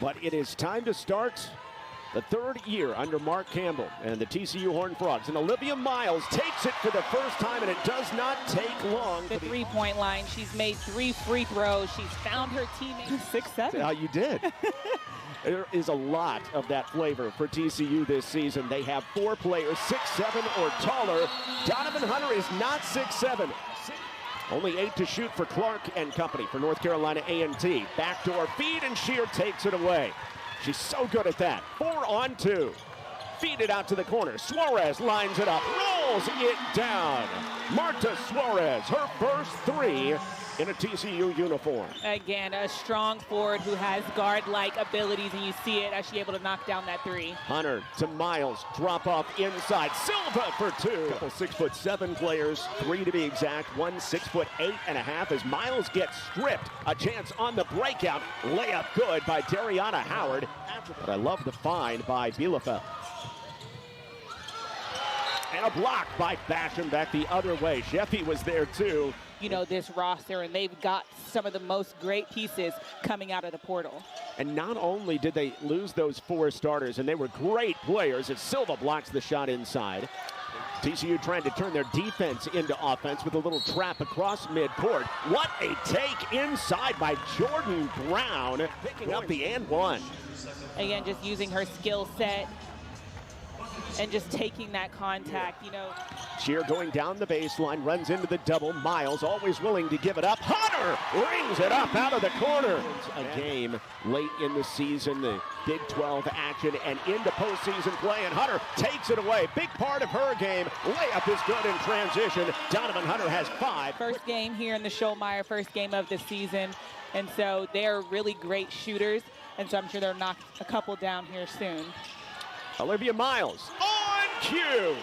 But it is time to start the third year under Mark Campbell and the TCU Horned Frogs. And Olivia Miles takes it for the first time, and it does not take long. The three-point line. She's made 3 free throws. She's found her teammates. 6'7". You did. There is a lot of that flavor for TCU this season. They have 4 players, 6'7" or taller. Donovan Hunter is not 6'7". Only 8 to shoot for Clark and company for North Carolina A&T. Backdoor feed, and Shear takes it away. She's so good at that. 4 on 2. Feed it out to the corner. Suarez lines it up, rolls it down. Marta Suarez, her first 3 in a TCU uniform. Again, a strong forward who has guard-like abilities, and you see it as she's able to knock down that 3. Hunter to Miles, drop off inside. Silva for 2. Couple 6'7" players, 3 to be exact. One 6'8.5" as Miles gets stripped. A chance on the breakout. Layup good by Dariana Howard. But I love the find by Bielefeld. And a block by Basham back the other way. Sheffy was there too. You know, this roster, and they've got some of the most great pieces coming out of the portal. And not only did they lose those 4 starters, and they were great players, as Silva blocks the shot inside. TCU trying to turn their defense into offense with a little trap across midcourt. What a take inside by Jordan Brown, picking up the and 1. Again, just using her skill set and just taking that contact, you know. Shear going down the baseline, runs into the double. Miles always willing to give it up. Hunter rings it up out of the corner. A game late in the season, the Big 12 action and into postseason play, and Hunter takes it away. Big part of her game. Layup is good in transition. Donovan Hunter has 5. First game here in the Schollmeyer, first game of the season, and so they're really great shooters, and so I'm sure they'll knock a couple down here soon. Olivia Miles on cue.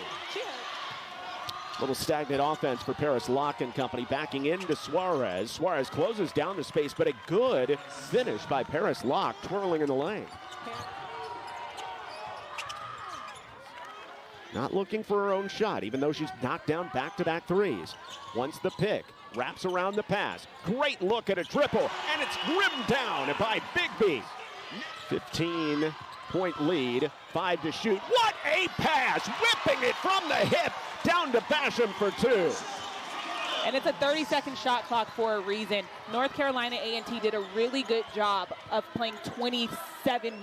Little stagnant offense for Paris Locke and company, backing into Suarez. Suarez closes down the space, but a good finish by Paris Locke, twirling in the lane. Not looking for her own shot, even though she's knocked down back-to-back 3s. Once the pick, wraps around the pass. Great look at a triple, and it's rimmed down by Bigby. 15-point lead, 5 to shoot. What a pass, whipping it from the hip, down to Basham for 2. And it's a 30-second shot clock for a reason. North Carolina A&T did a really good job of playing 27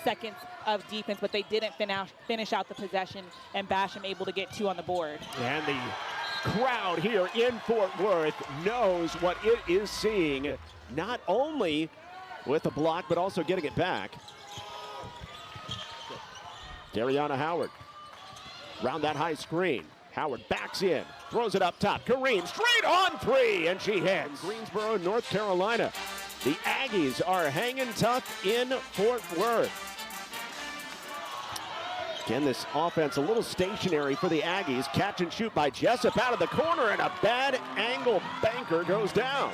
seconds of defense, but they didn't finish out the possession, and Basham able to get 2 on the board. And the crowd here in Fort Worth knows what it is seeing, not only with a block, but also getting it back. Dariana Howard, round that high screen. Howard backs in, throws it up top. Kareem straight on 3, and she hits. Greensboro, North Carolina. The Aggies are hanging tough in Fort Worth. Again, this offense a little stationary for the Aggies. Catch and shoot by Jessup out of the corner, and a bad angle banker goes down.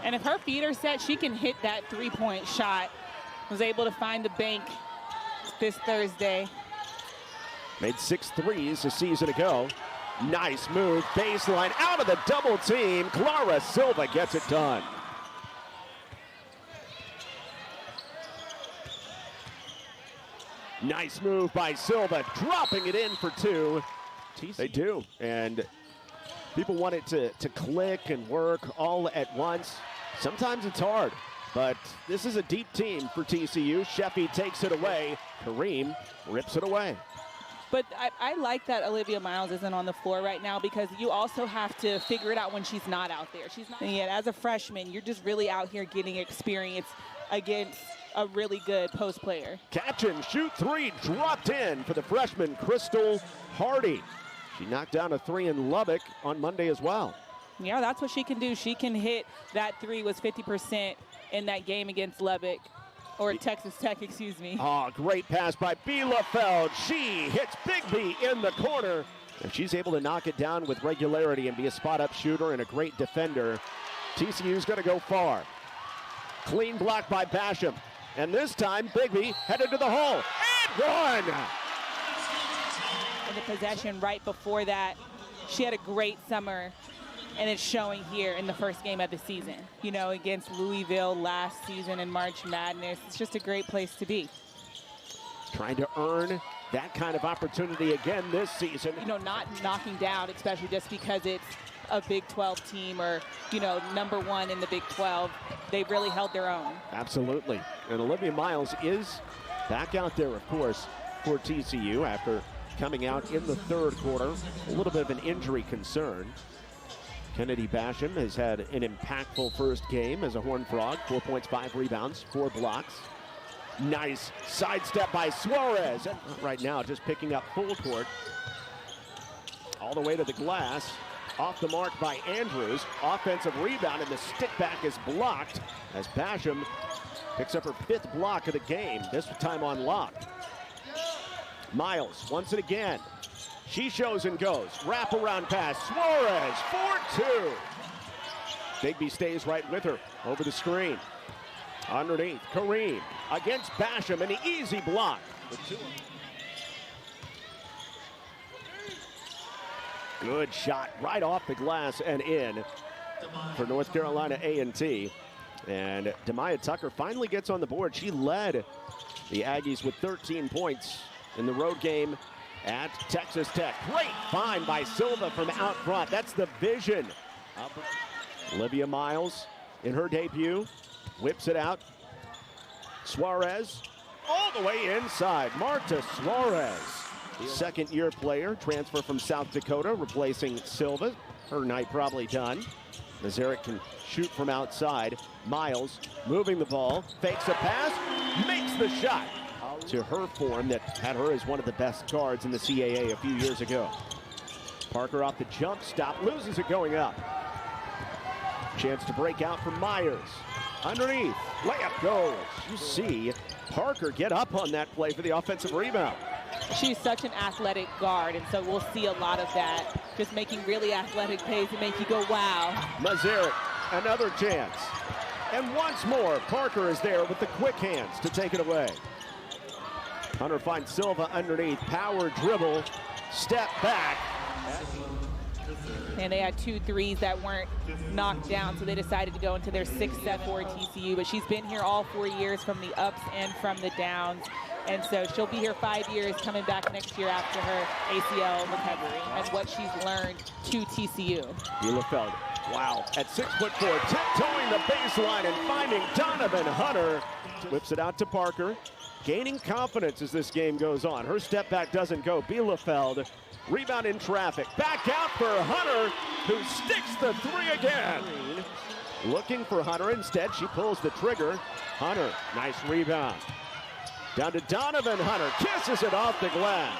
And if her feet are set, she can hit that 3-point shot. Was able to find the bank this Thursday. Made 6 threes a season ago. Nice move, baseline, out of the double team. Clara Silva gets it done. Nice move by Silva, dropping it in for 2. They do, and people want it to click and work all at once. Sometimes it's hard, but this is a deep team for TCU. Sheffy takes it away. Kareem rips it away. But I like that Olivia Miles isn't on the floor right now, because you also have to figure it out when she's not out there. She's not. And yet, as a freshman, you're just really out here getting experience against a really good post player. Catch and shoot 3 dropped in for the freshman Crystal Hardy. She knocked down a 3 in Lubbock on Monday as well. Yeah, that's what she can do. She can hit that 3, was 50% in that game against Lubbock. Or Texas Tech, excuse me. Oh, great pass by Bielefeld. She hits Bigby in the corner. And she's able to knock it down with regularity and be a spot-up shooter and a great defender. TCU's going to go far. Clean block by Basham. And this time, Bigby headed to the hole. And 1! In the possession right before that, she had a great summer and it's showing here in the first game of the season. You know, against Louisville last season in March Madness. It's just a great place to be. Trying to earn that kind of opportunity again this season. You know, not knocking down, especially just because it's a Big 12 team or, you know, #1 in the Big 12. They've really held their own. Absolutely. And Olivia Miles is back out there, of course, for TCU after coming out in the third quarter. A little bit of an injury concern. Kennedy Basham has had an impactful first game as a Horned Frog. 4 points, 5 rebounds, 4 blocks. Nice sidestep by Suarez. And right now, just picking up full court. All the way to the glass. Off the mark by Andrews. Offensive rebound, and the stick back is blocked as Basham picks up her 5th block of the game, this time on lock. Miles wants it again. She shows and goes. Wraparound pass. Suarez, 4-2. Bigby stays right with her over the screen. Underneath, Kareem against Basham, and an easy block. Good shot right off the glass and in for North Carolina A&T. And Demaya Tucker finally gets on the board. She led the Aggies with 13 points in the road game at Texas Tech. Great find by Silva from out front. That's the vision. Olivia Miles in her debut. Whips it out. Suarez all the way inside. Marta Suarez, second-year player, transfer from South Dakota, replacing Silva. Her night probably done. Nazarick can shoot from outside. Miles moving the ball, fakes a pass, makes the shot to her form that had her as one of the best guards in the CAA a few years ago. Parker off the jump stop, loses it going up. Chance to break out from Myers. Underneath, layup goes. You see Parker get up on that play for the offensive rebound. She's such an athletic guard, and so we'll see a lot of that, just making really athletic plays to make you go, wow. Nazarick, another chance. And once more, Parker is there with the quick hands to take it away. Hunter finds Silva underneath, power dribble, step back. And they had 2 threes that weren't knocked down, so they decided to go into their 6th set for TCU. But she's been here all 4 years from the ups and from the downs. And so she'll be here 5 years, coming back next year after her ACL recovery and what she's learned to TCU. Bielefeld, wow, at 6'4", tiptoeing the baseline and finding Donovan Hunter. Whips it out to Parker, gaining confidence as this game goes on. Her step back doesn't go. Bielefeld, rebound in traffic. Back out for Hunter, who sticks the 3 again. Looking for Hunter. Instead, she pulls the trigger. Hunter, nice rebound. Down to Donovan Hunter, kisses it off the glass.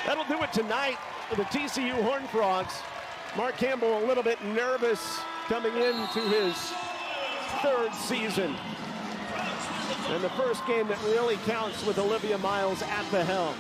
That'll do it tonight for the TCU Horned Frogs. Mark Campbell a little bit nervous coming into his 3rd season. And the first game that really counts with Olivia Miles at the helm.